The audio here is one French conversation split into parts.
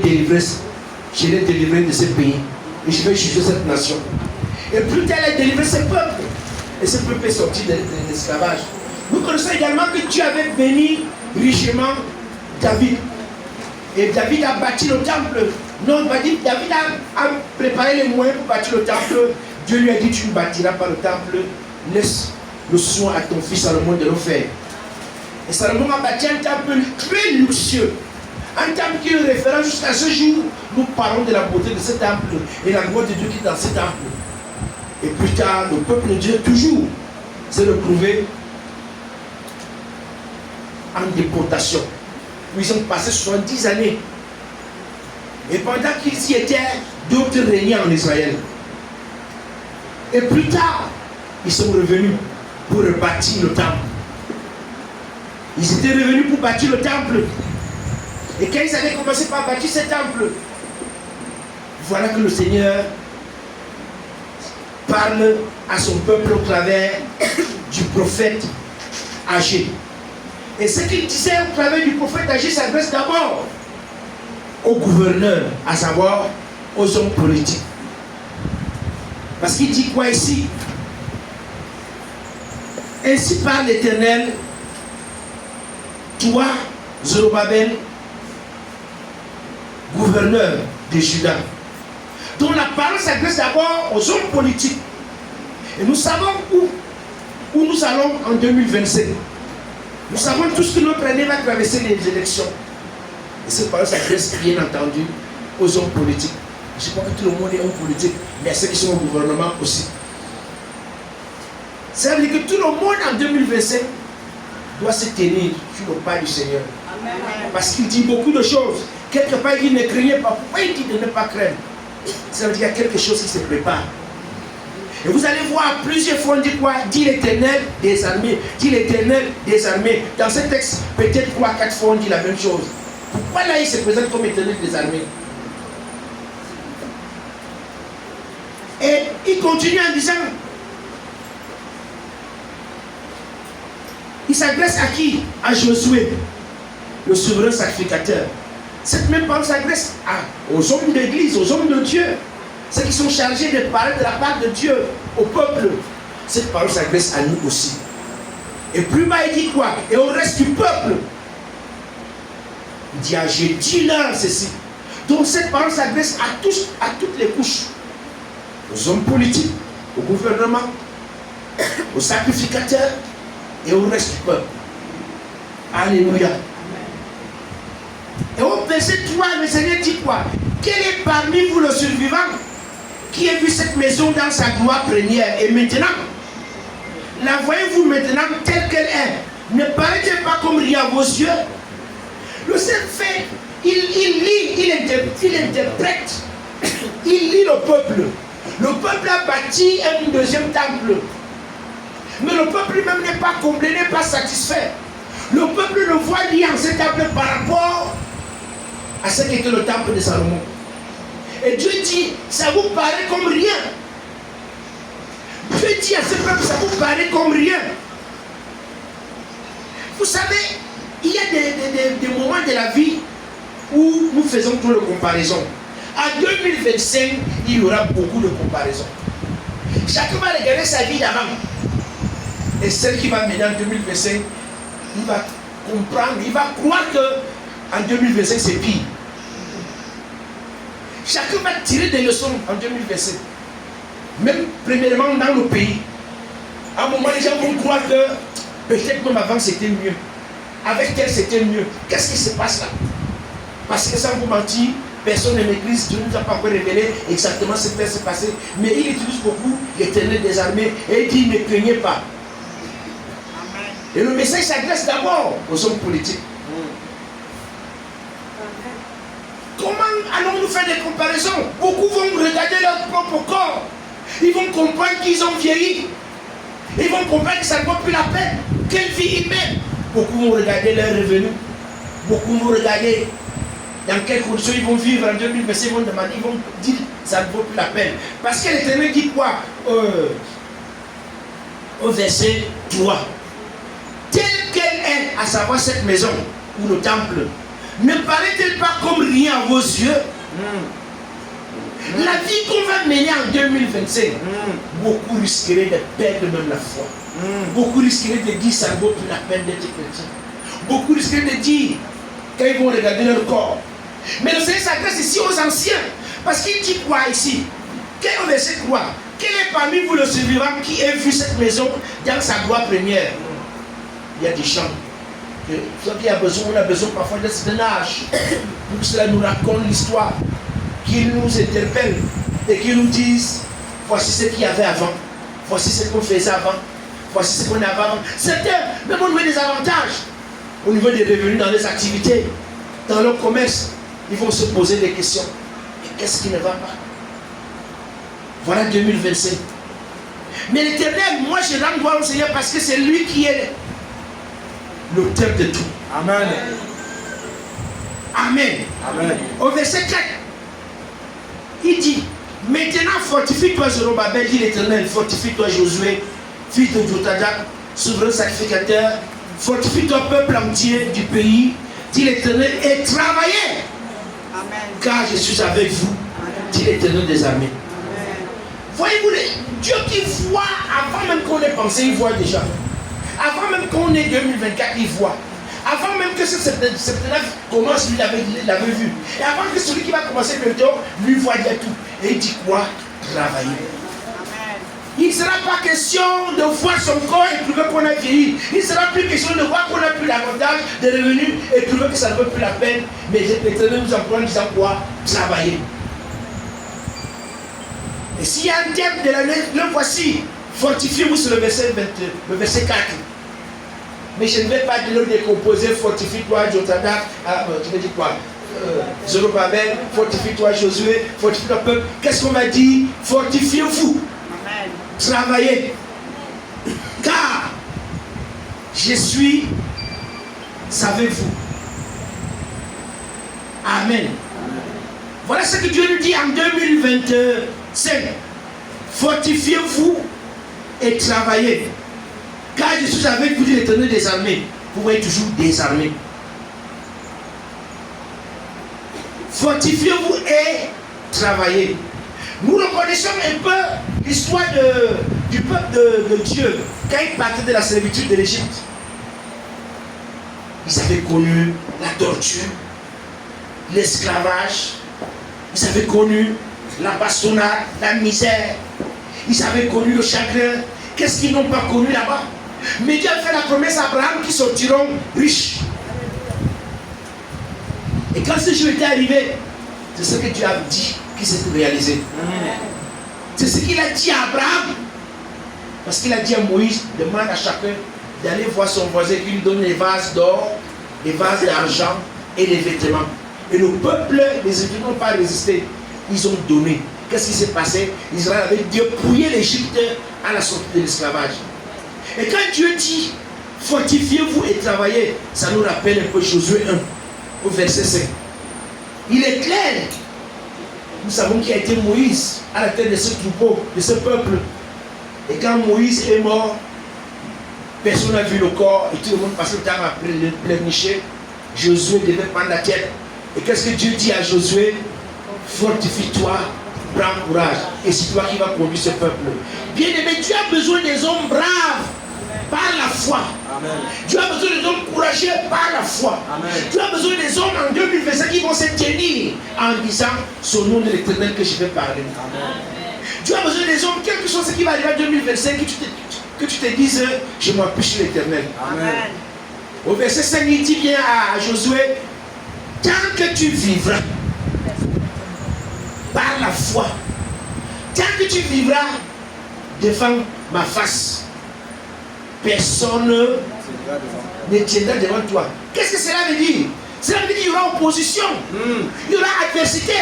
délivrer, je l'ai délivré de ce pays. Et je vais juger cette nation. Et plus tard, elle a délivré ce peuple. Et ce peuple est sorti de l'esclavage. Nous connaissons également que Dieu avait béni richement David. Et David a bâti le temple. Non, David a préparé les moyens pour bâtir le temple. Dieu lui a dit, tu ne bâtiras pas le temple. Laisse le soin à ton fils Salomon de le faire. Et Salomon a bâti un temple très luxueux. Un temple qui est référent jusqu'à ce jour. Nous parlons de la beauté de ce temple et la gloire de Dieu qui est dans ce temple. Et plus tard, le peuple de Dieu, toujours, s'est retrouvé en déportation. Ils ont passé 70 années. Et pendant qu'ils y étaient, d'autres régnaient en Israël. Et plus tard, ils sont revenus pour rebâtir le temple. Ils étaient revenus pour bâtir le temple. Et quand ils avaient commencé par bâtir ce temple, voilà que le Seigneur parle à son peuple au travers du prophète Agé. Et ce qu'il disait au travers du prophète Agé s'adresse d'abord aux gouverneurs, à savoir aux hommes politiques. Parce qu'il dit quoi ici? Ainsi parle l'Éternel, toi, Zorobabel, gouverneur de Juda. Donc la parole s'adresse d'abord aux hommes politiques. Et nous savons où nous allons en 2025. Nous savons tout ce que notre année va traverser les élections. Et cette parole s'adresse bien entendu aux hommes politiques. Je crois que tout le monde est homme politique, mais à ceux qui sont au gouvernement aussi. Ça veut dire que tout le monde en 2025 doit se tenir sur le pas du Seigneur. Amen. Parce qu'il dit beaucoup de choses. Quelque part, il dit ne craignez pas. Pourquoi il dit de ne pas craindre? Ça veut dire qu'il y a quelque chose qui se prépare. Et vous allez voir plusieurs fois, on dit quoi? Dit l'Éternel des armées. Dit l'Éternel des armées. Dans ce texte, peut-être 3-4 fois, on dit la même chose. Pourquoi là, il se présente comme Éternel des armées? Et il continue en disant, il s'adresse à qui? À Josué, le souverain sacrificateur. Cette même parole s'adresse aux hommes d'église, aux hommes de Dieu, ceux qui sont chargés de parler de la part de Dieu au peuple. Cette parole s'adresse à nous aussi. Et plus bas, il dit quoi? Et au reste du peuple. Il dit, j'ai dit là ceci. Donc cette parole s'adresse à toutes les couches. Aux hommes politiques, au gouvernement, aux sacrificateurs et au reste du peuple. Alléluia. Et au verset 3, le Seigneur dit quoi? Quel est parmi vous le survivant qui a vu cette maison dans sa gloire première? Et maintenant, la voyez-vous maintenant telle qu'elle est? Ne paraît-elle pas comme rien à vos yeux? Le Seigneur fait, il lit, il interprète, il lit le peuple. Le peuple a bâti un deuxième temple. Mais le peuple même n'est pas comblé, n'est pas satisfait. Le peuple le voit lié en ce temple par rapport à ce qu'était le temple de Salomon. Et Dieu dit, ça vous paraît comme rien. Dieu dit à ce peuple, ça vous paraît comme rien. Vous savez, il y a des moments de la vie où nous faisons trop de comparaisons. En 2025, il y aura beaucoup de comparaisons. Chacun va regarder sa vie d'avant. Et celle qui va mener en 2025, il va comprendre, il va croire qu'en 2025 c'est pire. Chacun va tirer des leçons en 2025. Même premièrement dans le pays. À un moment, les gens vont croire que peut-être même avant c'était mieux. Avec elle c'était mieux. Qu'est-ce qui se passe là? Parce que sans vous mentir, personne ne maîtrise, Dieu ne nous a pas encore révélé exactement ce qui va se passer. Mais il utilise beaucoup l'Éternel des armées et il dit ne craignez pas. Et le message s'adresse d'abord aux hommes politiques. Comment allons-nous faire des comparaisons? Beaucoup vont regarder leur propre corps. Ils vont comprendre qu'ils ont vieilli. Ils vont comprendre que ça ne vaut plus la peine. Quelle vie ils mènent? Beaucoup vont regarder leurs revenus. Beaucoup vont regarder dans quelles conditions ils vont vivre en 2026. Ils vont demander, ils vont dire que ça ne vaut plus la peine. Parce que l'Éternel dit quoi au verset 3? Telle qu'elle est, à savoir cette maison ou le temple, ne paraît-elle pas comme rien à vos yeux? La vie qu'on va mener en 2025, beaucoup risqueraient de perdre même la foi. Beaucoup risqueraient de dire ça ne vaut plus la peine d'être chrétien. Beaucoup risqueraient de dire, quand ils vont regarder leur corps. Mais le Seigneur s'adresse ici aux anciens. Parce qu'il dit quoi ici? Quel est le verset 3? Quel est parmi vous le survivant qui a vu cette maison dans sa gloire première? Il y a des chants. On a besoin parfois d'un certain âge pour que cela nous raconte l'histoire, qu'ils nous interpellent et qu'ils nous disent voici ce qu'il y avait avant, voici ce qu'on faisait avant, voici ce qu'on avait avant. Certains, même au niveau des avantages, au niveau des revenus dans les activités, dans leur commerce, ils vont se poser des questions. Qu'est-ce qui ne va pas? Voilà 2025. Mais l'Éternel, moi je rends gloire au Seigneur parce que c'est lui qui est l'auteur de tout. Amen. Amen. Amen. Au verset 4, il dit, maintenant fortifie-toi Zorobabel, dit l'Éternel, fortifie-toi Josué, fils de Jotadak, souverain sacrificateur, fortifie-toi peuple entier du pays, dit l'Éternel, et travaillez. Amen. Car je suis avec vous, dit l'Éternel des armées. Voyez-vous, Dieu qui voit, avant même qu'on ait pensé, il voit déjà. Avant même qu'on ait 2024, il voit. Avant même que ce septembre commence, lui l'avait vu. Et avant que celui qui va commencer bientôt, lui voit déjà tout. Et il dit quoi? Travailler. Il ne sera pas question de voir son corps et trouver qu'on a vieilli. Il ne sera plus question de voir qu'on n'a plus l'avantage de revenus et trouver que ça ne vaut plus la peine. Mais l'Éternel nous emploie en disant quoi? Travailler. Et s'il y a un thème de l'année, le voici. Fortifiez-vous sur le verset 4. Mais je ne vais pas le décomposer. Fortifie-toi, Jotadak. Tu veux dire quoi? Zorobabel, fortifie-toi, Josué, fortifie-toi, peuple. Qu'est-ce qu'on va dire? Fortifiez-vous. Amen. Travaillez. Car je suis avec vous. Amen. Voilà ce que Dieu nous dit en 2025. Fortifiez-vous et travaillez. Car je suis avec vous, dit l'Éternel des armées. Vous voyez toujours des armées. Fortifiez-vous et travaillez. Nous reconnaissons un peu l'histoire du peuple de Dieu quand ils partaient de la servitude de l'Égypte. Ils avaient connu la torture, l'esclavage, ils avaient connu la bastonnade, la misère, ils avaient connu le chagrin. Qu'est-ce qu'ils n'ont pas connu là-bas? Mais Dieu a fait la promesse à Abraham qu'ils sortiront riches. Et quand ce jour était arrivé, c'est ce que Dieu a dit qui s'est réalisé. C'est ce qu'il a dit à Abraham. Parce qu'il a dit à Moïse, demande à chacun d'aller voir son voisin qui lui donne les vases d'or, les vases d'argent et les vêtements. Et le peuple, les Égyptiens n'ont pas résisté. Ils ont donné. Qu'est-ce qui s'est passé? Israël avait dépouillé l'Égypte à la sortie de l'esclavage. Et quand Dieu dit, fortifiez-vous et travaillez, ça nous rappelle un peu Josué 1, au verset 5. Il est clair. Nous savons qui a été Moïse à la tête de ce troupeau, de ce peuple. Et quand Moïse est mort, personne n'a vu le corps et tout le monde passait le temps à pleurnicher. Josué devait prendre la tête. Et qu'est-ce que Dieu dit à Josué? Fortifie-toi, prends courage. Et c'est toi qui vas conduire ce peuple. Bien aimé, tu as besoin des hommes braves par la foi. Amen. Tu as besoin des hommes courageux par la foi. Amen. Tu as besoin des hommes en 2025 qui vont se tenir en disant c'est au nom de l'Éternel que je vais parler. Amen. Tu as besoin des hommes, quel que soit ce qui va arriver en 2025, que tu te dises je m'appuie sur l'Éternel. Amen. Au verset 5, il dit bien à Josué, tant que tu vivras par la foi, tant que tu vivras devant ma face, personne ne tiendra devant toi. Qu'est-ce que cela veut dire? Cela veut dire qu'il y aura opposition, il y aura adversité,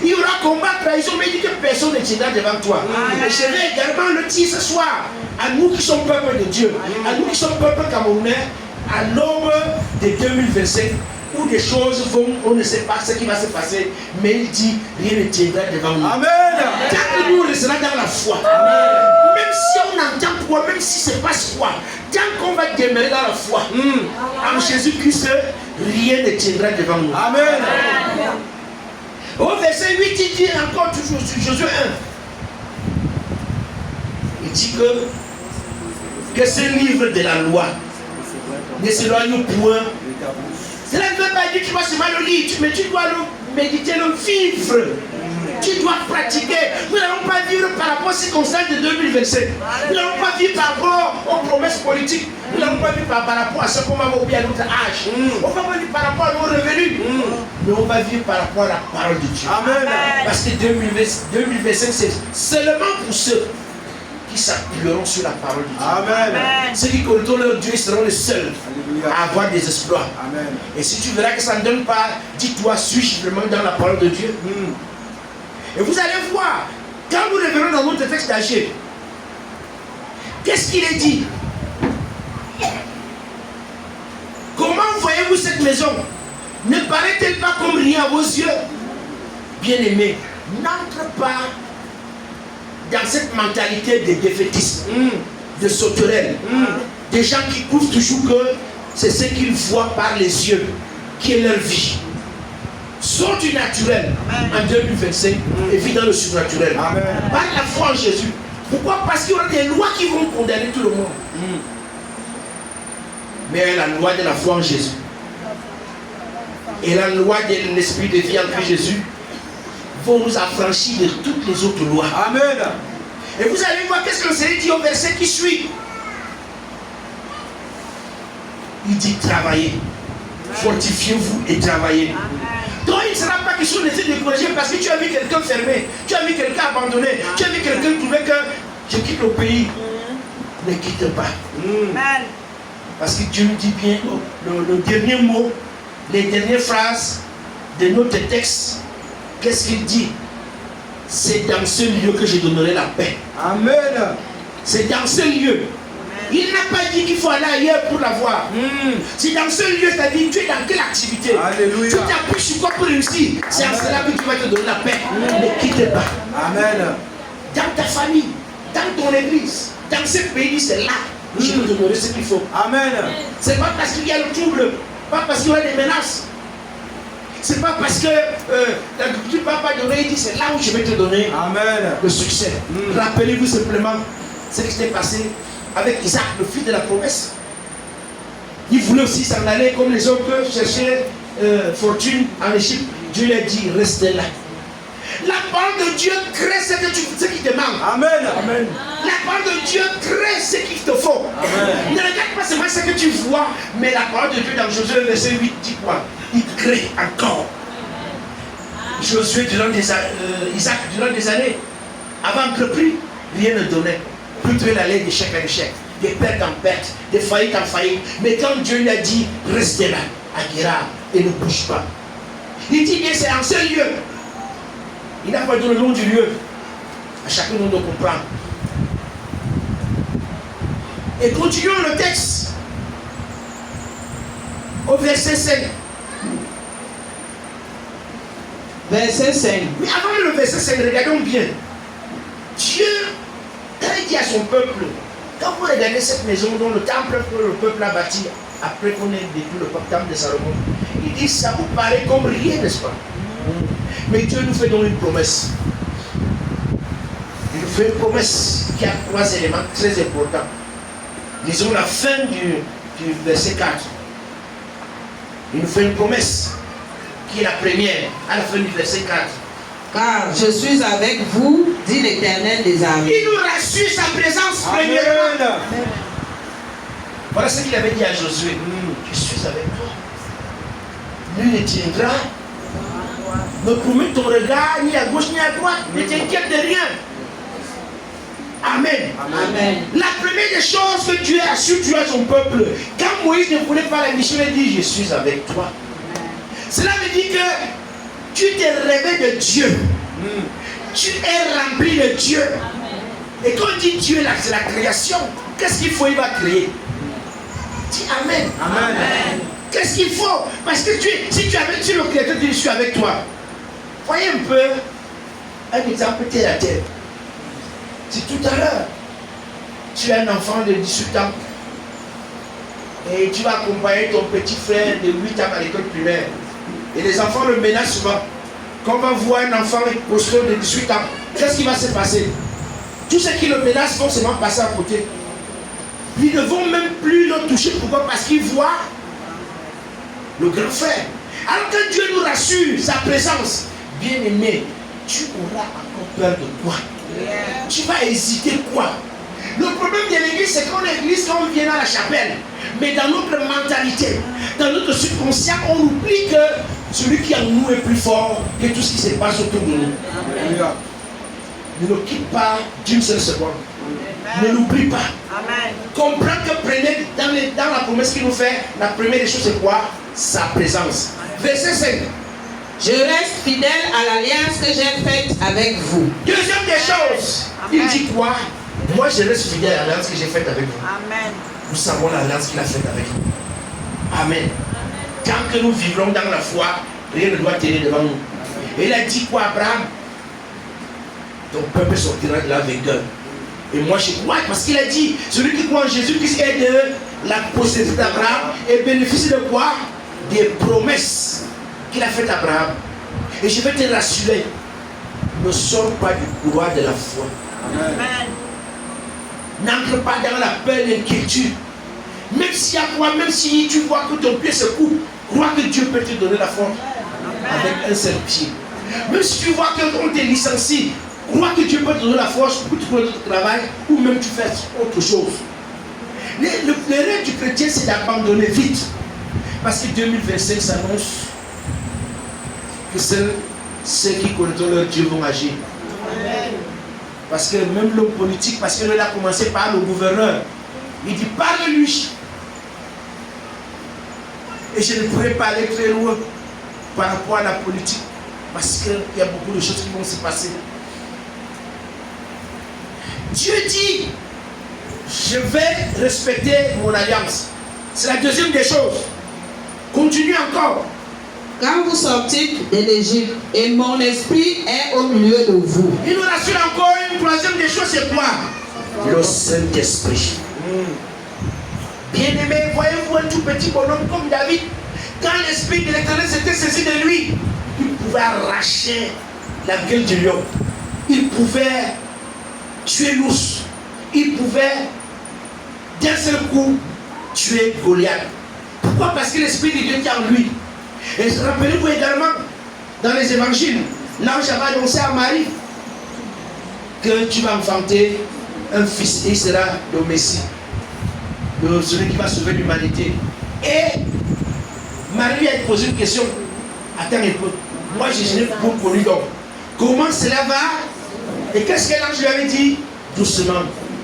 il y aura combat, trahison, mais il dit que personne ne tiendra devant toi. Et je vais également le dire ce soir à nous qui sommes peuple de Dieu, à nous qui sommes peuple camerounais, à l'aube de 2025, où des choses vont, on ne sait pas ce qui va se passer, mais il dit rien ne tiendra devant nous. Amen. Tant que nous resterons dans la foi, amen. Même si on entend quoi, même si se passe quoi, tant qu'on va demeurer dans la foi, en Jésus-Christ, rien ne tiendra devant nous. Amen. Au verset 8, il dit encore toujours sur Josué 1. Il dit que ce livre de la loi ne s'éloigne point. Cela ne veut pas dire que tu dois seulement le lire, mais tu dois le méditer, le vivre. Tu dois pratiquer. Nous n'allons pas vivre par rapport aux circonstances de 2027. Nous n'allons pas vivre par rapport aux promesses politiques. Nous n'allons pas vivre par rapport à ce qu'on va oublier à notre âge. On va pas vivre par rapport à nos revenus. Mais on va vivre par rapport à la parole de Dieu. Amen. Parce que 2025, c'est seulement pour ceux qui s'appuieront sur la parole de Dieu. Amen. Ceux qui connaîtront leur Dieu seront les seuls à avoir des exploits. Amen. Et si tu verras que ça ne donne pas, dis-toi, suis-je vraiment dans la parole de Dieu? Et vous allez voir, quand nous revenons dans notre texte d'Agé, qu'est-ce qu'il est dit? Comment voyez-vous cette maison? Ne paraît-elle pas comme rien à vos yeux? Bien-aimés, n'entre pas dans cette mentalité de défaitisme, de sauterelle, des gens qui prouvent toujours que c'est ce qu'ils voient par les yeux qui est leur vie. Sors du naturel en 2025 et vis dans le surnaturel. Amen. Par la foi en Jésus. Pourquoi? Parce qu'il y aura des lois qui vont condamner tout le monde. Mais la loi de la foi en Jésus et la loi de l'esprit de vie en Christ Jésus vont nous affranchir de toutes les autres lois. Amen. Et vous allez voir qu'est-ce que le Seigneur dit au verset qui suit. Il dit travaillez, fortifiez-vous et travaillez. Donc il ne sera pas question de se décourager parce que tu as vu quelqu'un fermé, tu as vu quelqu'un abandonné, tu as vu quelqu'un trouver que je quitte le pays. Ne quitte pas. Parce que Dieu nous dit bien le dernier mot, les dernières phrases de notre texte. Qu'est-ce qu'il dit? C'est dans ce lieu que je donnerai la paix. Amen. C'est dans ce lieu. Il n'a pas dit qu'il faut aller ailleurs pour l'avoir. C'est dans ce lieu, c'est-à-dire tu es dans quelle activité? Alléluia. Tu t'appuies sur quoi pour réussir? C'est en cela que tu vas te donner la paix. Ne quitte pas. Amen. Dans ta famille, dans ton église, dans ce pays, c'est là que je te donnerai ce qu'il faut. Amen. C'est pas parce qu'il y a le trouble, pas parce qu'il y aura des menaces. C'est pas parce que l'agriculture ne va pas donner, il dit c'est là où je vais te donner Amen. le succès. Rappelez-vous simplement ce qui s'est passé avec Isaac, le fils de la promesse. Il voulait aussi s'en aller comme les autres chercher fortune en Égypte. Dieu lui a dit restez là. La parole de Dieu crée ce qui te manque. Amen. Amen. La parole de Dieu crée ce qu'il te faut. Amen. Ne regarde pas seulement ce que tu vois, mais la parole de Dieu dans Josué verset 8 dit quoi? Il crée encore. Josué Isaac durant des années, avant que pris, rien ne donnait. Plutôt il allait d'échec en échec, de perte en perte, de faillite en faillite. Mais quand Dieu lui a dit, restez là, à Guérard, et ne bouge pas. Il dit bien, c'est en ce lieu. Il n'a pas donné le nom du lieu. À chacun de nous de comprendre. Et continuons le texte. Au verset 5. Verset 5. Mais avant le verset 5, regardons bien. Dieu, quand il dit à son peuple, quand vous regardez cette maison dont le temple que le peuple a bâti, après qu'on ait détruit le temple de Salomon, il dit ça vous paraît comme rien, n'est-ce pas? Mais Dieu nous fait donc une promesse. Il nous fait une promesse qui a 3 éléments très importants. Lisons la fin du verset 4. Il nous fait une promesse qui est la première, à la fin du verset 4. Car je suis avec vous, dit l'Éternel des armées. Il nous rassure sa présence premièrement. Voilà ce qu'il avait dit à Josué. Je suis avec toi. Nul ne tiendra. Ne promets ton regard ni à gauche ni à droite. Ne t'inquiète de rien. Amen. Amen. La première des choses que Dieu a su tuer à son peuple, quand Moïse ne voulait pas la mission, il dit, je suis avec toi. Cela veut dire que tu t'es rêvé de Dieu. Tu es rempli de Dieu. Et quand on dit Dieu, là, c'est la création. Qu'est-ce qu'il faut? Il va créer. Dis Amen. Amen. Qu'est-ce qu'il faut? Parce que si tu avais tué le Créateur, tu dis, je suis avec toi. Voyez un peu un exemple terre à terre. Si tout à l'heure, tu es un enfant de 18 ans, Et tu vas accompagner ton petit frère de 8 ans à l'école primaire. Et les enfants le menacent souvent. Quand on va voir un enfant costaud de 18 ans, qu'est-ce qui va se passer? Tous ceux qui le menacent vont seulement passer à côté. Ils ne vont même plus le toucher. Pourquoi? Parce qu'ils voient le grand frère. Alors que Dieu nous rassure, sa présence, bien-aimé, tu auras encore peur de quoi? Tu vas hésiter quoi? Le problème de l'église, c'est qu'en église, quand on vient à la chapelle, mais dans notre mentalité, dans notre subconscient, on oublie que celui qui en nous est plus fort que tout ce qui se passe autour de nous. Ne le quitte pas d'une seule seconde. Ne l'oublie pas. Amen. Comprends que prenez dans la promesse qu'il nous fait, la première des choses, c'est quoi? Sa présence. Verset 5. Je reste fidèle à l'alliance que j'ai faite avec vous. Deuxième des choses, il dit quoi? Moi, je reste fidèle à l'alliance que j'ai faite avec vous. Amen. Nous savons l'alliance qu'il a faite avec nous. Amen. Tant que nous vivrons dans la foi, rien ne doit tenir devant nous. Et il a dit quoi, Abraham? Ton peuple sortira de la vainqueur. Et moi je crois, parce qu'il a dit, celui qui croit en Jésus-Christ est de la postérité d'Abraham et bénéficie de quoi? Des promesses qu'il a faites à Abraham. Et je vais te rassurer, ne sors pas du couloir de la foi. Amen. N'entre pas dans la peur et l'inquiétude. Même s'il y a quoi, même si tu vois que ton pied se coupe, crois que Dieu peut te donner la force avec un seul pied. Même si tu vois qu'on te licencie, crois que Dieu peut te donner la force pour trouver ton travail ou même tu fais autre chose. Le rêve du chrétien, c'est d'abandonner vite. Parce que 2025 s'annonce que seuls ceux qui connaîtront leur Dieu vont agir. Amen. Parce que même l'homme politique, parce qu'il a commencé par le gouverneur, il dit parle-lui. Et je ne pourrais pas aller très loin par rapport à la politique, parce qu'il y a beaucoup de choses qui vont se passer. Dieu dit, je vais respecter mon alliance. C'est la deuxième des choses. Continue encore. Quand vous sortez de l'Égypte, et mon esprit est au milieu de vous. Il nous rassure encore une troisième des choses, c'est quoi? Le Saint-Esprit. Bien-aimé, voyez-vous un tout petit bonhomme comme David, quand l'Esprit de l'Éternel s'était saisi de lui, il pouvait arracher la gueule du lion. Il pouvait tuer l'ours. Il pouvait d'un seul coup tuer Goliath. Pourquoi? Parce que l'Esprit de Dieu est en lui. Et rappelez-vous également dans les évangiles, l'ange avait annoncé à Marie que tu vas enfanter un fils et il sera le Messie, celui qui va sauver l'humanité. Et Marie lui a posé une question. Attends un peu, moi je n'ai pas connu donc. Comment cela va? Et qu'est-ce que l'ange lui avait dit? Doucement.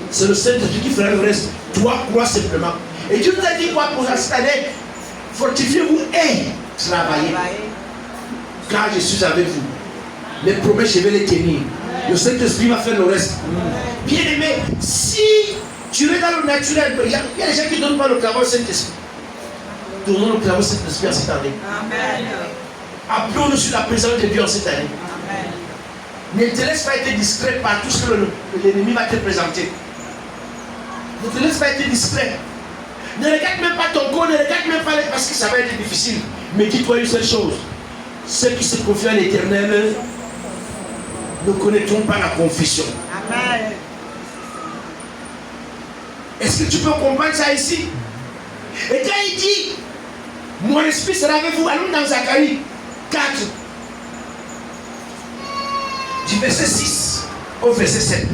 C'est le Saint-Esprit qui fera le reste. Toi, crois simplement. Et Dieu nous a dit quoi pour cette année? Fortifiez-vous et travaillez. Car je suis avec vous. Les promesses, je vais les tenir. Le Saint-Esprit va faire le reste. Bien aimé, si tu es dans le naturel, il y a des gens qui ne donnent pas le travail au Saint-Esprit. Donnons le travail au Saint-Esprit en cette année. Amen. Appelons-nous sur la présence de Dieu en cette année. Amen. Ne te laisse pas être discret par tout ce que l'ennemi va te présenter. Ne te laisse pas être discret. Ne regarde même pas ton corps, ne regarde même pas parce que ça va être difficile. Mais dis-toi une seule chose. Ceux qui se confient à l'Éternel ne connaîtront pas la confusion. Amen. Est-ce que tu peux comprendre ça ici? Et quand il dit, mon esprit sera avec vous, allons dans Zacharie 4, du verset 6 au verset 7.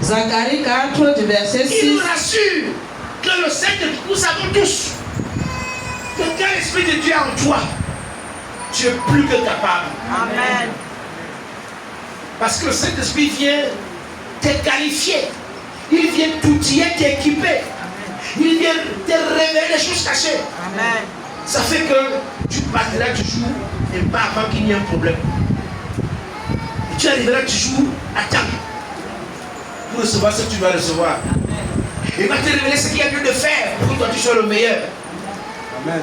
Zacharie 4, du verset 6. Il nous rassure que le Saint-Esprit, nous savons tous que quand l'Esprit de Dieu est en toi, tu es plus que capable. Amen. Parce que le Saint-Esprit vient te qualifier. Il vient t'outiller, t'équiper. Il vient te révéler les choses cachées. Amen. Ça fait que tu partiras toujours et pas avant qu'il n'y ait un problème. Et tu arriveras toujours à temps pour recevoir ce que tu dois recevoir. Il va te révéler ce qu'il y a lieu de faire pour que toi tu sois le meilleur. Amen.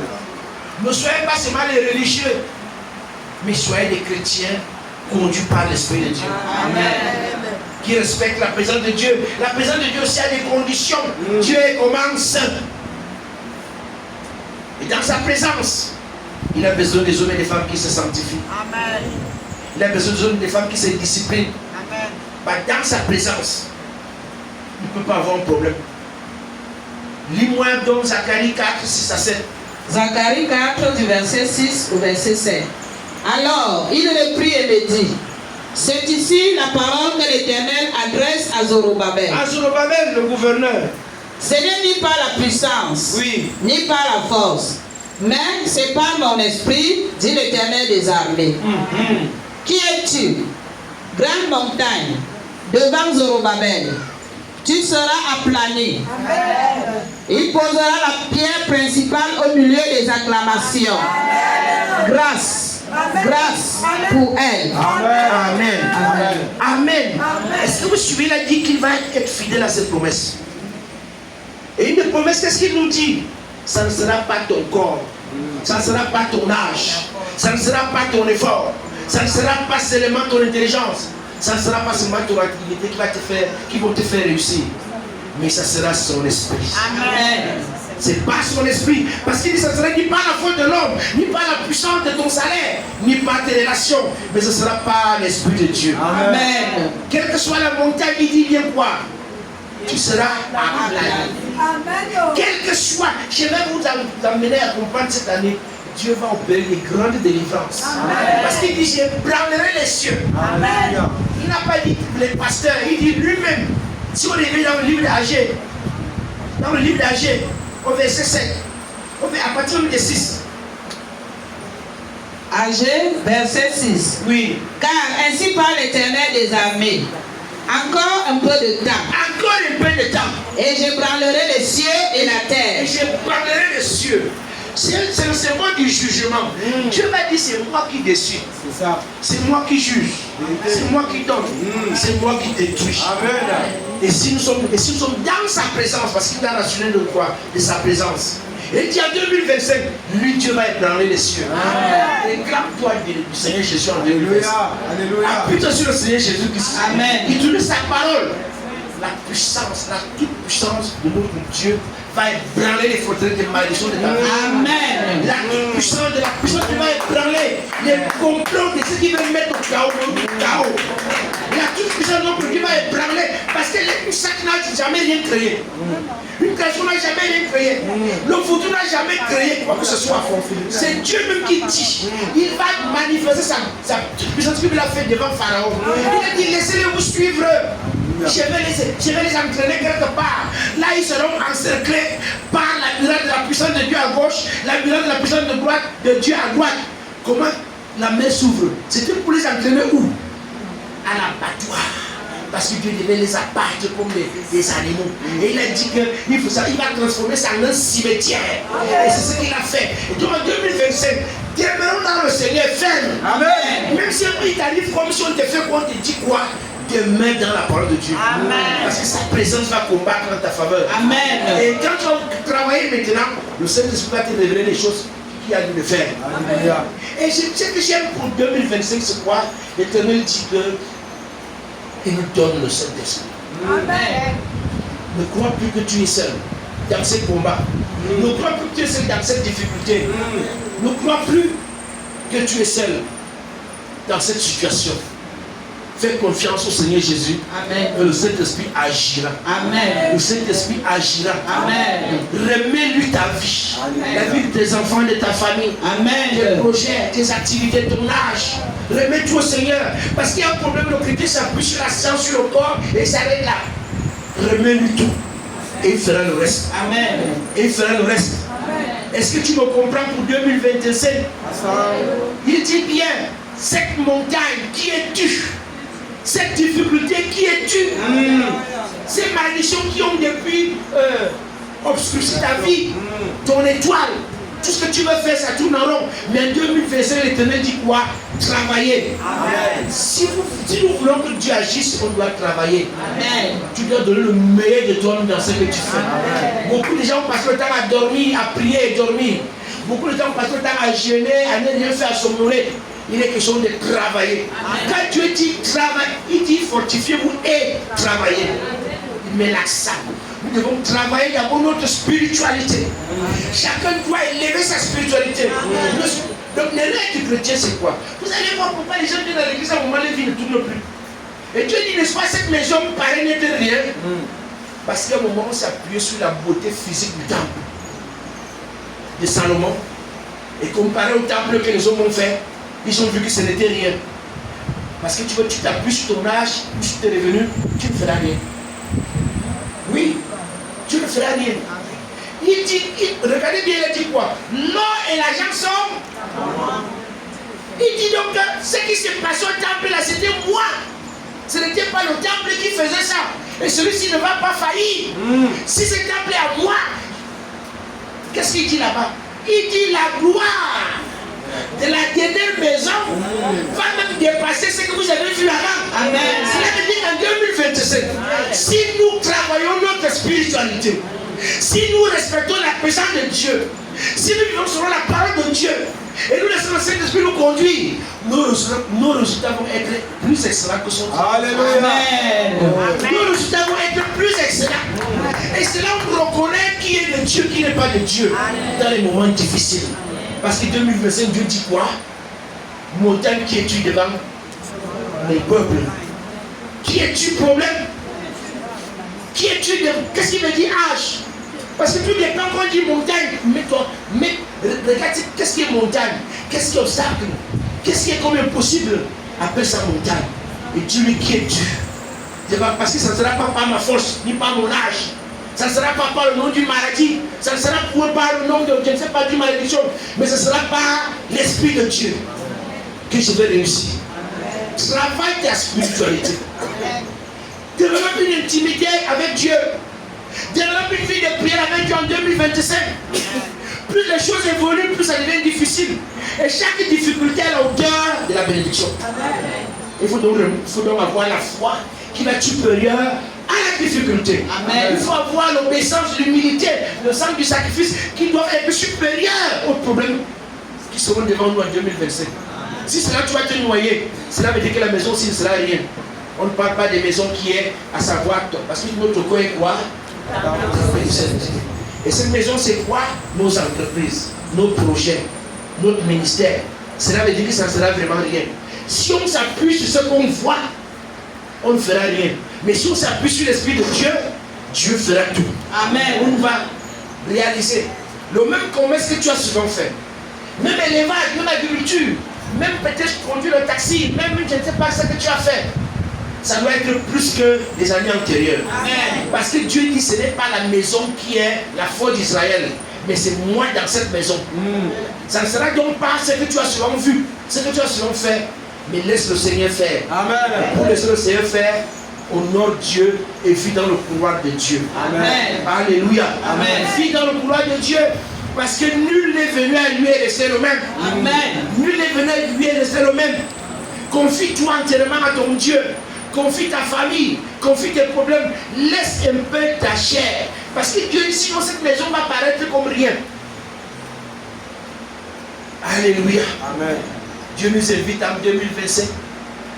Ne soyez pas seulement les religieux, mais soyez des chrétiens conduits par l'Esprit de Dieu. Amen. Qui respectent la présence de Dieu. La présence de Dieu aussi a des conditions. Dieu est comment saint. Et dans sa présence, il a besoin des hommes et des femmes qui se sanctifient. Amen. Il a besoin des hommes et des femmes qui se disciplinent. Amen. Bah, dans sa présence, il ne peut pas avoir un problème. Lis-moi donc Zacharie 4, 6 à 7. Zacharie 4 du verset 6 au verset 7. Alors, il me prie et me dit, c'est ici la parole que l'Éternel adresse à Zorobabel. À Zorobabel, le gouverneur. Ce n'est ni par la puissance, Oui. ni par la force, mais c'est par mon esprit, dit l'Éternel des armées. Qui es-tu, grande montagne, devant Zorobabel? Tu seras aplani. Amen. Il posera la pierre principale au milieu des acclamations. Grâce, grâce pour elle. Amen. Amen. Amen. Est-ce que vous suivez? Il a dit qu'il va être fidèle à cette promesse. Et une promesse, qu'est-ce qu'il nous dit? Ça ne sera pas ton corps, ça ne sera pas ton âge, ça ne sera pas ton effort, ça ne sera pas seulement ton intelligence, ça ne sera pas seulement ton activité qui vont te faire réussir, mais ça sera son esprit. Amen. C'est pas son esprit, parce qu'il dit que ce ne sera ni par la faute de l'homme, ni par la puissance de ton salaire, ni par tes relations, mais ce sera par l'esprit de Dieu. Amen. Quelle que soit la montagne, il dit bien quoi? Tu seras aplani. Quel que soit, je vais vous amener à comprendre cette année, Dieu va opérer des grandes délivrances. Amen. Parce qu'il dit, je branlerai les cieux. Amen. Il n'a pas dit les pasteurs, il dit lui-même. Si on est dans le livre d'Agé, au verset 7, à partir du 6. Agé, verset 6. Oui. Car ainsi parle l'Éternel des armées. Encore un peu de temps. Encore un peu de temps. Et je branlerai les cieux et la Et terre. je branlerai les cieux. C'est le symbole du jugement. Dieu va dire, c'est moi qui décide. C'est ça. C'est moi qui juge. C'est moi qui donne. C'est moi qui détruis. Amen. Et si nous sommes dans sa présence, parce qu'il a rassuré de quoi? De sa présence. Et dit en 2025, lui Dieu va ébranler les cieux. Réclame-toi du Seigneur Jésus en 2025. Alléluia. Appuie-toi sur le Seigneur Jésus-Christ. Amen. Utilise sa parole. La puissance, la toute puissance de notre Dieu va ébranler les forteresses de malédiction de ta vie. Amen. La toute puissance de la puissance qui va ébranler les complots de ceux qui veulent mettre au chaos, La toute puissance de notre Dieu va ébranler parce que une sac n'a jamais rien créé. Une création n'a jamais rien créé. Le futur n'a jamais créé quoi que ce soit. C'est Dieu même qui dit. Il va manifester sa toute puissance qu'il a fait devant Pharaon. Il a dit laissez-les vous suivre. Je vais les entraîner quelque part. Là, ils seront encerclés par la muraille de la puissance de Dieu à gauche, la muraille de la puissance de Dieu à droite. Comment la mer s'ouvre? C'était pour les entraîner où? À l'abattoir. Parce que Dieu devait les abattre comme des animaux. Et il a dit qu'il faut ça, il va transformer ça en un cimetière. Et c'est ce qu'il a fait. Et donc en 2025, demeurons dans le Seigneur ferme. Amen. Même si un prix t'arrive comme si on te fait quoi, on te dit quoi? Demeure dans la parole de Dieu. Amen. Parce que sa présence va combattre en ta faveur. Amen. Et quand tu vas travailler maintenant, le Saint-Esprit va te révéler les choses qu'il a dû le faire. Alléluia. Et ce que j'aime pour 2025, c'est quoi? L'Éternel dit que il nous donne le Saint-Esprit. Amen. Ne crois plus que tu es seul dans ces combats. Ne crois plus que tu es seul dans cette difficulté. Ne crois plus que tu es seul dans cette situation. Fais confiance au Seigneur Jésus. Amen. Et le Saint-Esprit agira. Amen. Le Saint-Esprit agira. Amen. Remets-lui ta vie. Amen. La vie de tes enfants, de ta famille. Tes Amen. projets, tes activités, ton âge. Remets-toi au Seigneur. Parce qu'il y a un problème, le chrétien s'appuie sur la science, sur le corps et ça s'arrête là. Remets-lui tout. Et il fera le reste. Amen. Et il fera le reste. Est-ce que tu me comprends pour 2025? Il dit bien, cette montagne, qui es-tu? Cette difficulté, qui es-tu? Ces malédictions qui ont depuis obscurci ta vie, ton étoile, tout ce que tu veux faire, ça tourne en rond. Mais en 2025, l'Éternel dit quoi? Travailler. Amen. Si nous voulons que Dieu agisse, on doit travailler. Amen. Tu dois donner le meilleur de toi dans ce que tu fais. Beaucoup de gens passent le temps à dormir, à prier et dormir. Beaucoup de gens passent le temps à jeûner, à ne rien faire, à somnoler. Il est question de travailler. Quand Dieu dit travail, il dit fortifiez-vous et travaillez. Il met l'accent. Nous devons travailler d'abord notre spiritualité. Chacun doit élever sa spiritualité. Donc, les règles du chrétien, c'est quoi? Vous allez voir pourquoi les gens viennent à l'église à un moment, les vies ne tournent plus. Et Dieu dit, n'est-ce pas, cette maison me paraît n'être rien. Parce qu'à un moment, on s'est appuyé sur la beauté physique du temple de Salomon. Et comparé au temple que les hommes ont fait, ils ont vu que ce n'était rien. Parce que tu t'appuies sur ton âge, sur tes revenus, tu ne feras rien. Oui, tu ne feras rien. Regardez bien, il dit quoi? L'or et l'argent sont. Il dit donc que ce qui s'est passé au temple là, c'était moi. Ce n'était pas le temple qui faisait ça. Et celui-ci ne va pas faillir. Si ce temple est à moi, qu'est-ce qu'il dit là-bas? Il dit la gloire de la dernière maison va même dépasser ce que vous avez vu avant. Amen. Cela veut dire qu'en 2027, si nous travaillons notre spiritualité, si nous respectons la présence de Dieu, si nous vivons selon la parole de Dieu, et nous laissons le Saint-Esprit nous conduire, nos résultats vont être plus excellents que son Dieu. Alléluia. Nos résultats vont être plus excellents. Et cela on reconnaît qui est de Dieu, qui n'est pas de Dieu dans les moments difficiles. Parce que 2025, Dieu dit quoi? Montagne qui es-tu devant les peuples? Qui es-tu problème? Qui es-tu devant? Qu'est-ce qu'il veut dire âge? Parce que tout dépend quand on dit montagne. Mais regarde, qu'est-ce qui est montagne? Qu'est-ce qui est obstacle? Qu'est-ce qui est comme impossible? Appelle ça montagne. Et Dieu lui qui es-tu? Parce que ça ne sera pas par ma force, ni par mon âge. Ça ne sera pas par le nom d'une maladie. Ça ne sera pas par le nom de, je ne sais pas, d'une malédiction. Mais ce sera par l'Esprit de Dieu que je vais réussir. Travaille ta spiritualité. Développe une intimité avec Dieu. Développe une vie de prière avec Dieu en 2025. Plus les choses évoluent, plus ça devient difficile. Et chaque difficulté est à la hauteur de la bénédiction. Il faut donc avoir la foi qui va être supérieure à la difficulté. Amen. Il faut avoir l'obéissance, l'humilité, le sens du sacrifice qui doit être supérieur aux problèmes qui seront devant nous en 2025. Si cela tu vas te noyer, cela veut dire que la maison aussi ne sera rien. On ne parle pas des maisons qui est à savoir, parce que notre corps est quoi? Et cette maison c'est quoi? Nos entreprises, nos projets, notre ministère. Cela veut dire que ça ne sera vraiment rien. Si on s'appuie sur ce qu'on voit, on ne fera rien. Mais si on s'appuie sur l'Esprit de Dieu, Dieu fera tout. Amen. On va réaliser le même commerce que tu as souvent fait. Même élevage, même agriculture, même peut-être conduire le taxi, même je ne sais pas ce que tu as fait. Ça doit être plus que les années antérieures. Amen. Parce que Dieu dit ce n'est pas la maison qui est la foi d'Israël, mais c'est moi dans cette maison. Ça ne sera donc pas ce que tu as souvent vu, ce que tu as souvent fait, mais laisse le Seigneur faire. Amen. Et pour laisser le Seigneur faire, honore Dieu et vis dans le couloir de Dieu. Amen. Alléluia. Amen. Vis dans le couloir de Dieu. Parce que nul n'est venu à lui et resté le même. Amen. Nul n'est venu à lui et resté le même. Confie-toi entièrement à ton Dieu. Confie ta famille. Confie tes problèmes. Laisse un peu ta chair. Parce que Dieu dit sinon cette maison va paraître comme rien. Alléluia. Amen. Dieu nous invite en 2025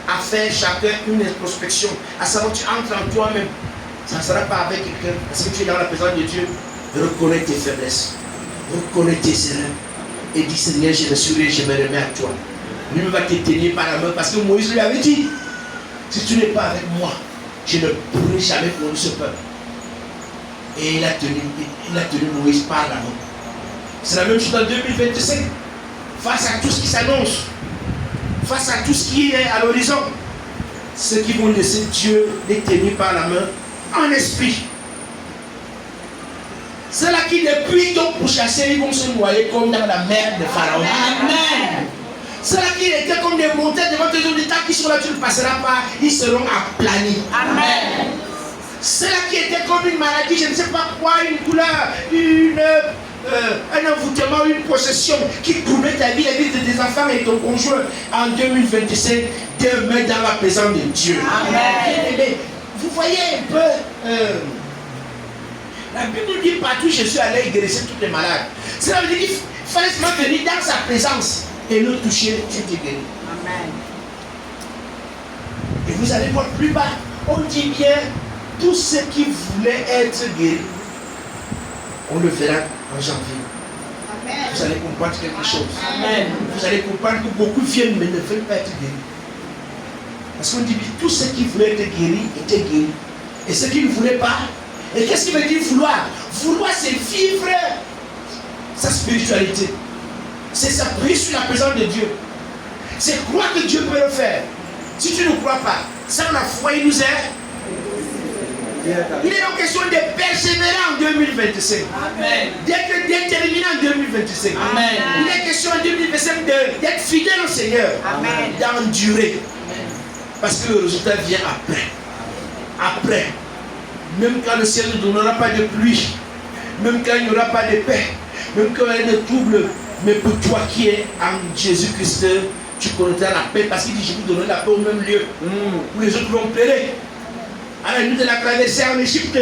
à faire chacun une introspection. À savoir tu entres en toi-même. Ça ne sera pas avec quelqu'un. Parce que tu es dans la présence de Dieu. Reconnais tes faiblesses. Reconnais tes erreurs. Et dis Seigneur, je me souviens, je me remets à toi. Lui va te tenir par la main. Parce que Moïse lui avait dit, si tu n'es pas avec moi, je ne pourrai jamais conduire ce peuple. Et il a tenu Moïse par la main. C'est la même chose en 2025. Face à tout ce qui s'annonce, face à tout ce qui est à l'horizon, ceux qui vont laisser Dieu les tenir par la main en esprit. Ceux-là qui depuis donc pour chasser, ils vont se noyer comme dans la mer de Pharaon. Amen. Ceux-là qui étaient comme des montagnes devant tes eaux, qui sont là, tu ne passeras pas, ils seront aplanis. Amen. Ceux-là qui étaient comme une maladie, je ne sais pas quoi, une douleur, un envoûtement, une possession qui troublait ta vie, la vie de tes enfants et ton conjoint en 2025, demeure dans la présence de Dieu. Amen. Vous voyez un peu, la Bible nous dit partout Jésus allait guérir tous les malades. Cela veut dire qu'il fallait seulement venir dans sa présence et le toucher, tu es guéri. Amen. Et vous allez voir plus bas, on dit bien tous ceux qui voulaient être guéris, on le verra en janvier. Vous allez comprendre quelque chose. Amen. Vous allez comprendre que beaucoup viennent mais ne veulent pas être guéris. Parce qu'on dit tous ceux qui voulaient être guéris étaient guéris. Et ceux qui ne voulaient pas. Et qu'est-ce qui veut dire vouloir? Vouloir, c'est vivre sa spiritualité. C'est s'appuyer sur la présence de Dieu. C'est croire que Dieu peut le faire. Si tu ne crois pas, sans la foi, il nous est. Il est donc question de persévérer en 2025. Amen. D'être déterminé en 2025. Amen. Il est question en 2025 d'être fidèle au Seigneur. Amen. D'endurer. Parce que le résultat vient après. Après. Même quand le ciel ne donnera pas de pluie. Même quand il n'y aura pas de paix. Même quand il y a des troubles. Mais pour toi qui es en Jésus-Christ, tu connaîtras la paix. Parce qu'il dit, je vous donnerai la paix au même lieu. Où les autres vont périr. À la nuit de la traversée en Égypte,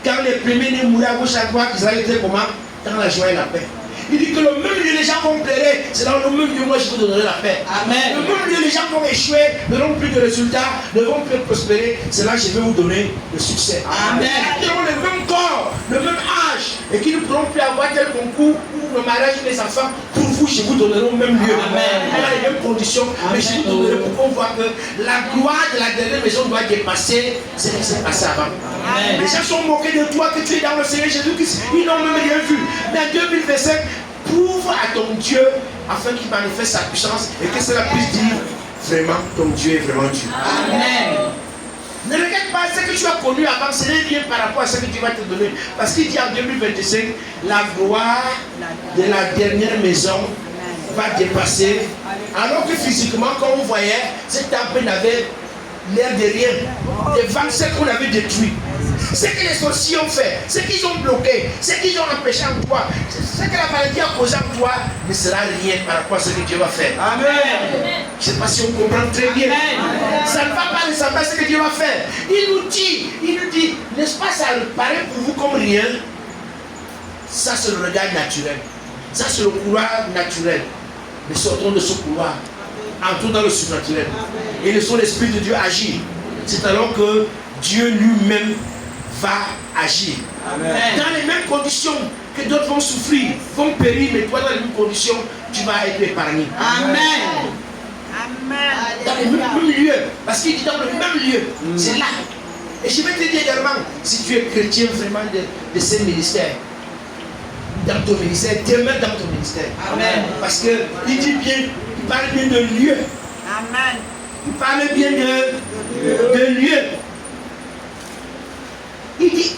quand les premiers-nés mouraient à gauche à droite, Israël était comment? Dans la joie et la paix. Il dit que le même lieu les gens vont pleurer, c'est dans le même lieu moi je vous donnerai la paix. Amen. Le même lieu les gens vont échouer, n'auront plus de résultats, ne vont plus prospérer, c'est là que je vais vous donner le succès. Amen. Ils auront le même corps, le même âge, et qu'ils ne pourront plus avoir tel concours ou le mariage des enfants. Pour vous, je vous donnerai au même lieu. Amen. Dans les mêmes conditions, mais je vous donnerai pour qu'on voit que la gloire de la dernière maison doit dépasser ce qui s'est passé avant. Amen. Les gens sont moqués de toi que tu es dans le Seigneur Jésus-Christ. Ils n'ont même rien vu. Mais en 2025, prouve à ton Dieu afin qu'il manifeste sa puissance et que cela puisse dire vraiment ton Dieu est vraiment Dieu. Amen. Ne regarde pas ce que tu as connu avant, ce n'est rien par rapport à ce que Dieu va te donner. Parce qu'il dit en 2025, la gloire de la dernière maison va dépasser. Alors que physiquement, quand on voyait, cette temple n'avait l'air de rien. Devant ce qu'on avait détruit. Ce que les sorciers ont fait, ce qu'ils ont bloqué, ce qu'ils ont empêché en toi, ce que la maladie a causé en toi ne sera rien par rapport à ce que Dieu va faire. Amen. Je ne sais pas si on comprend très bien. Amen. Ça ne va pas ressembler à ce que Dieu va faire. Il nous dit, n'est-ce pas, ça paraît pour vous comme rien. Ça c'est le regard naturel. Ça c'est le couloir naturel. Mais sortons de ce couloir. Entrons dans le surnaturel. Et laissons l'Esprit de Dieu agir. C'est alors que Dieu lui-même va agir. Amen. Dans les mêmes conditions que d'autres vont souffrir, vont périr, mais toi dans les mêmes conditions, tu vas être épargné. Amen. Dans les mêmes lieux, parce qu'il dit dans le même lieu, c'est là. Et je vais te dire également, si tu es chrétien vraiment de ces ministères, dans ton ministère, demeure dans ton ministère. Amen. Parce qu'il dit bien, il parle bien de lieu. Amen. Il parle bien de lieu. Il dit,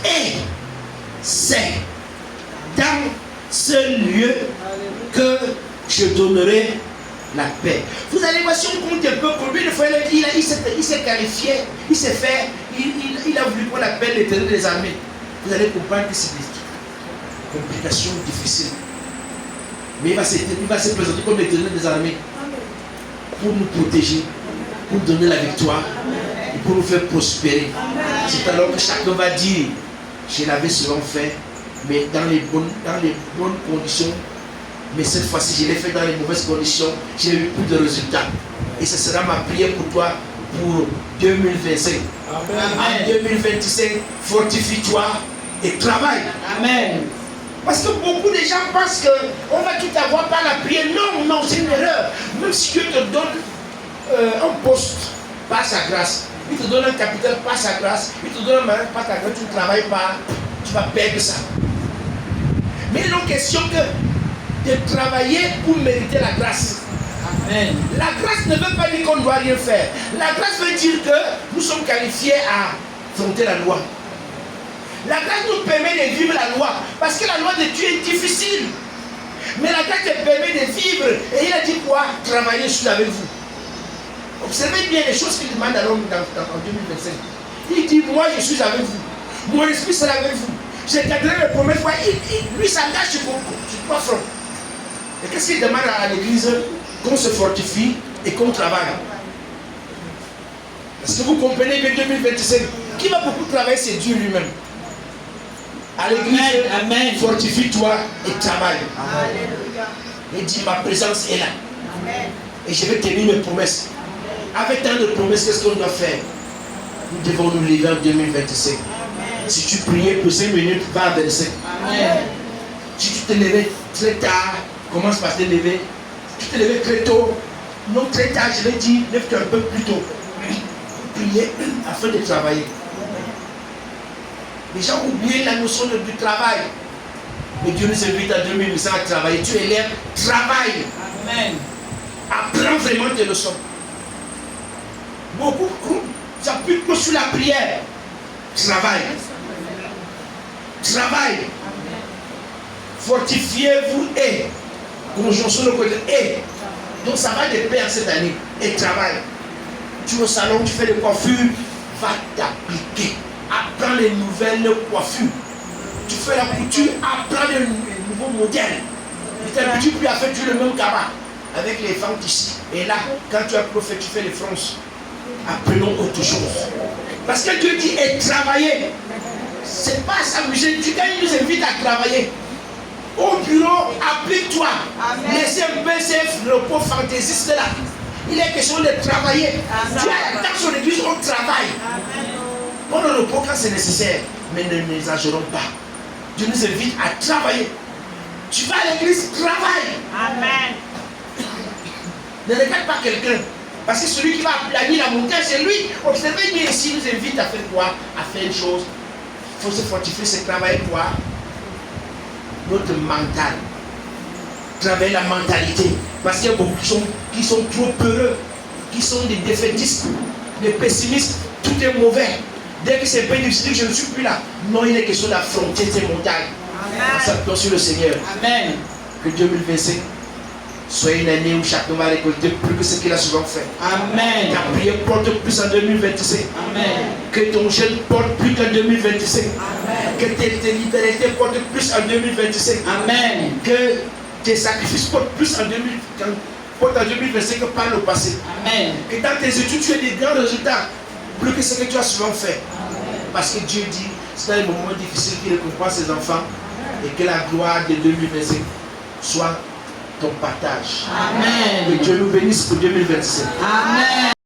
c'est dans ce lieu que je donnerai la paix. Vous allez voir si on compte un peu, combien de fois il s'est qualifié, il s'est fait, il a voulu qu'on l'appelle l'Éternel des armées. Vous allez comprendre que c'est des complications difficiles. Mais il va se présenter comme l'Éternel des armées pour nous protéger, pour nous donner la victoire et pour nous faire prospérer. C'est alors que chacun va dire, je l'avais souvent fait, mais dans les bonnes conditions. Mais cette fois-ci, je l'ai fait dans les mauvaises conditions. Je n'ai eu plus de résultats. Et ce sera ma prière pour toi pour 2025. En 2025, fortifie-toi et travaille. Amen. Parce que beaucoup de gens pensent qu'on va tout avoir par la prière. Non, c'est une erreur. Même si Dieu te donne un poste par sa grâce, il te donne un capital par sa grâce, il te donne un mariage par ta grâce, tu ne travailles pas, tu vas perdre ça. Mais il est donc question de travailler pour mériter la grâce. Amen. La grâce ne veut pas dire qu'on ne doit rien faire. La grâce veut dire que nous sommes qualifiés à affronter la loi. La grâce nous permet de vivre la loi. Parce que la loi de Dieu est difficile. Mais la grâce te permet de vivre. Et il a dit quoi? Travailler sur avec vous. Observez bien les choses qu'il demande à l'homme en 2025. Il dit, moi je suis avec vous. Mon esprit sera avec vous. Je garderai les promesses. Lui s'engage sur trois fronts. Et qu'est-ce qu'il demande à l'église? Qu'on se fortifie et qu'on travaille. Est-ce que vous comprenez bien 2025? Qui va beaucoup travailler, c'est Dieu lui-même. À l'église, Amen. Fortifie-toi et travaille. Alléluia. Et dis, ma présence est là. Amen. Et je vais tenir mes promesses. Avec tant de promesses, qu'est-ce qu'on doit faire? Nous devons nous lever en 2025 Si tu priais pour 5 minutes, va à 25. Amen. Si tu te levais très tard, commence par te lever. Tu te levais très tôt. Non, très tard, je l'ai dit, lève-toi un peu plus tôt. Prier afin de travailler. Les gens ont oublié la notion du travail. Mais Dieu nous invite à 2000 à travailler. Tu élèves, travaille. Amen. Apprends vraiment tes leçons. Beaucoup s'appuient que sur la prière. Travaille. Travaille. Fortifiez-vous et. Conjonction de côté et. Donc ça va de pair cette année. Et travaille. Tu es au salon, tu fais des coiffures. Va t'appliquer. Apprends les nouvelles coiffures. Tu fais la couture, apprends les nouveaux modèles. Tu t'habitues plus à faire toujours le même cabas avec les femmes d'ici. Et là, quand tu as prophète, tu fais les fronces. Apprenons autre chose. Parce que Dieu dit et travailler. C'est pas s'amuser. Dieu quand il nous invite à travailler. Au bureau, applique-toi. Laissez un peu ces repos fantaisistes là. Il est question de travailler. Tu as dans son église, on travaille. On le repos quand c'est nécessaire. Mais ne n'exagérons pas. Dieu nous invite à travailler. Tu vas à l'église, travaille. Amen. Ne regarde pas quelqu'un. Parce que celui qui va planer la montagne, c'est lui. Observez bien ici, nous invite à faire quoi? À faire une chose. Il faut se fortifier, c'est travailler quoi? Notre mental. Travailler la mentalité. Parce qu'il y a beaucoup qui sont trop peureux, qui sont des défaitistes, des pessimistes. Tout est mauvais. Dès que c'est pas difficile, je ne suis plus là. Non, il est question d'affronter ces montagnes. En s'appuyant sur le Seigneur. Amen. Que 2025 soit une année où chacun va récolter plus que ce qu'il a souvent fait. Amen. Ta prière porte plus en 2025. Amen. Que ton jeûne porte plus qu'en 2025. Amen. Que tes libertés portent plus en 2025. Amen. Que tes sacrifices portent plus en 2025 que par le passé. Amen. Que dans tes études, tu aies des grands résultats. Plus que ce que tu as souvent fait. Amen. Parce que Dieu dit, c'est dans les moments difficiles qu'il récompense ses enfants. Et que la gloire de 2025 soit ton partage. Amen. Que Dieu nous bénisse pour 2027. Amen.